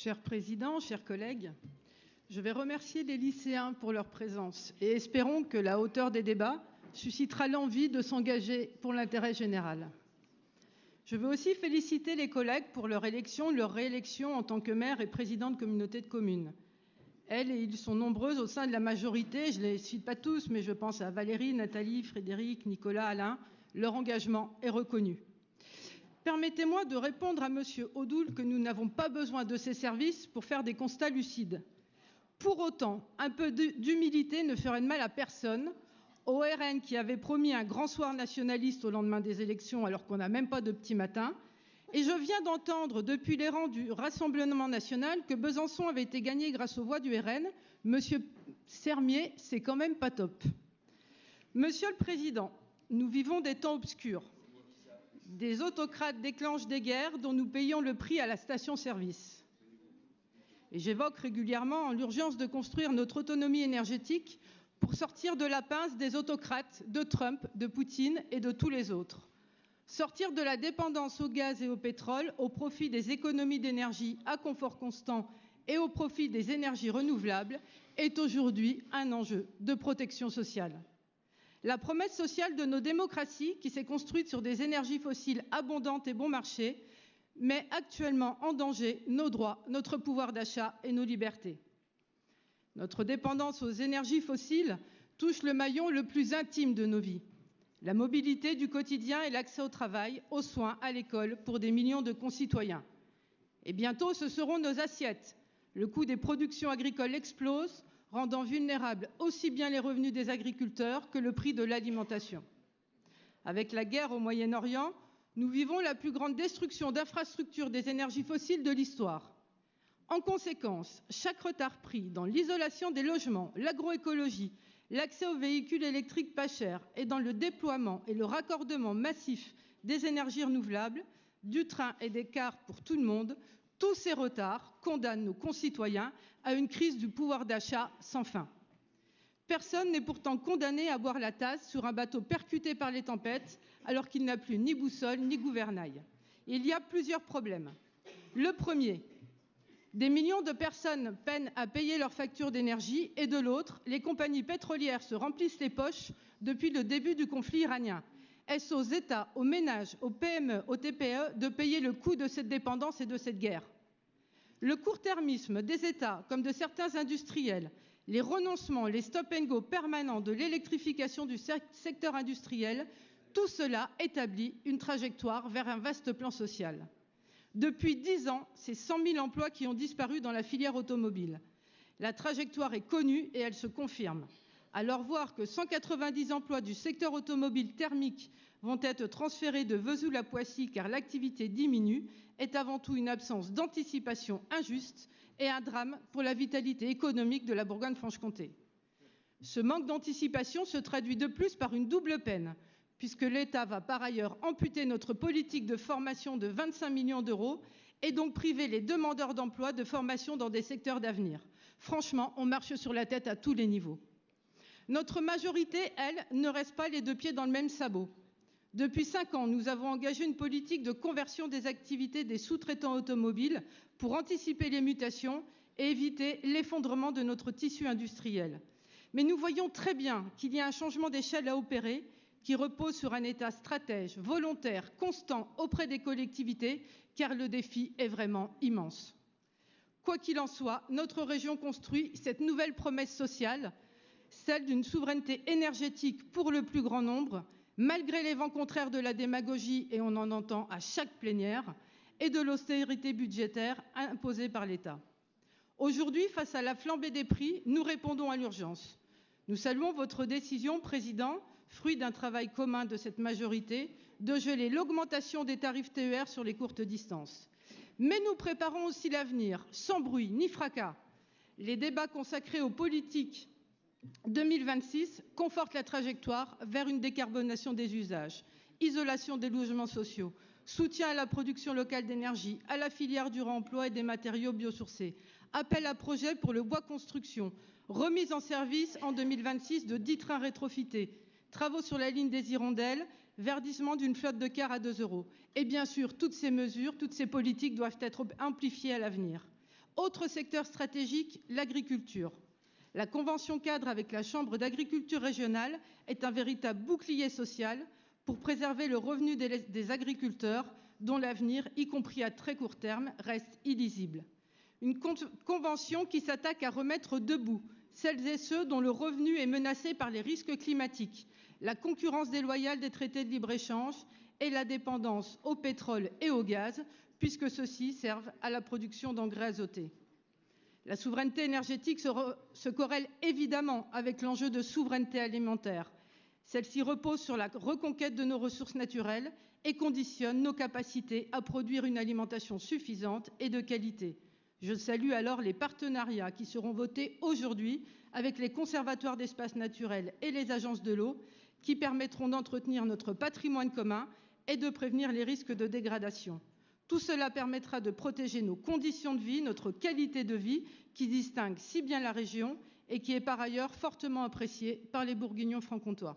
Cher Président, chers collègues, je vais remercier les lycéens pour leur présence et espérons que la hauteur des débats suscitera l'envie de s'engager pour l'intérêt général. Je veux aussi féliciter les collègues pour leur élection, leur réélection en tant que maire et président de communauté de communes. Elles et ils sont nombreuses au sein de la majorité, je ne les cite pas tous, mais je pense à Valérie, Nathalie, Frédéric, Nicolas, Alain. Leur engagement est reconnu. Permettez-moi de répondre à Monsieur Odoul que nous n'avons pas besoin de ces services pour faire des constats lucides. Pour autant, un peu d'humilité ne ferait de mal à personne. Au RN qui avait promis un grand soir nationaliste au lendemain des élections alors qu'on n'a même pas de petit matin. Et je viens d'entendre depuis les rangs du Rassemblement national que Besançon avait été gagné grâce aux voix du RN. Monsieur Sermier, c'est quand même pas top. Monsieur le Président, nous vivons des temps obscurs. Des autocrates déclenchent des guerres dont nous payons le prix à la station-service. Et j'évoque régulièrement l'urgence de construire notre autonomie énergétique pour sortir de la pince des autocrates, de Trump, de Poutine et de tous les autres. Sortir de la dépendance au gaz et au pétrole au profit des économies d'énergie à confort constant et au profit des énergies renouvelables est aujourd'hui un enjeu de protection sociale. La promesse sociale de nos démocraties, qui s'est construite sur des énergies fossiles abondantes et bon marché, met actuellement en danger nos droits, notre pouvoir d'achat et nos libertés. Notre dépendance aux énergies fossiles touche le maillon le plus intime de nos vies. La mobilité du quotidien et l'accès au travail, aux soins, à l'école pour des millions de concitoyens. Et bientôt, ce seront nos assiettes. Le coût des productions agricoles explose, rendant vulnérables aussi bien les revenus des agriculteurs que le prix de l'alimentation. Avec la guerre au Moyen-Orient, nous vivons la plus grande destruction d'infrastructures des énergies fossiles de l'histoire. En conséquence, chaque retard pris dans l'isolation des logements, l'agroécologie, l'accès aux véhicules électriques pas chers et dans le déploiement et le raccordement massif des énergies renouvelables, du train et des cars pour tout le monde, tous ces retards condamnent nos concitoyens à une crise du pouvoir d'achat sans fin. Personne n'est pourtant condamné à boire la tasse sur un bateau percuté par les tempêtes alors qu'il n'a plus ni boussole ni gouvernail. Il y a plusieurs problèmes. Le premier, des millions de personnes peinent à payer leurs factures d'énergie et de l'autre, les compagnies pétrolières se remplissent les poches depuis le début du conflit iranien. Est-ce aux États, aux ménages, aux PME, aux TPE de payer le coût de cette dépendance et de cette guerre? Le court-termisme des États comme de certains industriels, les renoncements, les stop-and-go permanents de l'électrification du secteur industriel, tout cela établit une trajectoire vers un vaste plan social. Depuis 10 ans, c'est 100 000 emplois qui ont disparu dans la filière automobile. La trajectoire est connue et elle se confirme. Alors voir que 190 emplois du secteur automobile thermique vont être transférés de Vesoul à Poissy car l'activité diminue est avant tout une absence d'anticipation injuste et un drame pour la vitalité économique de la Bourgogne-Franche-Comté. Ce manque d'anticipation se traduit de plus par une double peine, puisque l'État va par ailleurs amputer notre politique de formation de 25 millions d'euros et donc priver les demandeurs d'emploi de formation dans des secteurs d'avenir. Franchement, on marche sur la tête à tous les niveaux. Notre majorité, elle, ne reste pas les deux pieds dans le même sabot. Depuis 5 ans, nous avons engagé une politique de conversion des activités des sous-traitants automobiles pour anticiper les mutations et éviter l'effondrement de notre tissu industriel. Mais nous voyons très bien qu'il y a un changement d'échelle à opérer qui repose sur un État stratège, volontaire, constant auprès des collectivités, car le défi est vraiment immense. Quoi qu'il en soit, notre région construit cette nouvelle promesse sociale, celle d'une souveraineté énergétique pour le plus grand nombre, malgré les vents contraires de la démagogie, et on en entend à chaque plénière, et de l'austérité budgétaire imposée par l'État. Aujourd'hui, face à la flambée des prix, nous répondons à l'urgence. Nous saluons votre décision, Président, fruit d'un travail commun de cette majorité, de geler l'augmentation des tarifs TER sur les courtes distances. Mais nous préparons aussi l'avenir, sans bruit ni fracas. Les débats consacrés aux politiques 2026 confortent la trajectoire vers une décarbonation des usages, isolation des logements sociaux, soutien à la production locale d'énergie, à la filière du réemploi et des matériaux biosourcés, appel à projet pour le bois construction, remise en service en 2026 de 10 trains rétrofités, travaux sur la ligne des Hirondelles, verdissement d'une flotte de cars à 2 €. Et bien sûr, toutes ces mesures, toutes ces politiques doivent être amplifiées à l'avenir. Autre secteur stratégique, l'agriculture. La convention cadre avec la Chambre d'agriculture régionale est un véritable bouclier social pour préserver le revenu des agriculteurs dont l'avenir, y compris à très court terme, reste illisible. Une convention qui s'attaque à remettre debout celles et ceux dont le revenu est menacé par les risques climatiques, la concurrence déloyale des traités de libre-échange et la dépendance au pétrole et au gaz, puisque ceux-ci servent à la production d'engrais azotés. La souveraineté énergétique se corrèle évidemment avec l'enjeu de souveraineté alimentaire. Celle-ci repose sur la reconquête de nos ressources naturelles et conditionne nos capacités à produire une alimentation suffisante et de qualité. Je salue alors les partenariats qui seront votés aujourd'hui avec les conservatoires d'espaces naturels et les agences de l'eau qui permettront d'entretenir notre patrimoine commun et de prévenir les risques de dégradation. Tout cela permettra de protéger nos conditions de vie, notre qualité de vie qui distingue si bien la région et qui est par ailleurs fortement appréciée par les Bourguignons franc-comtois.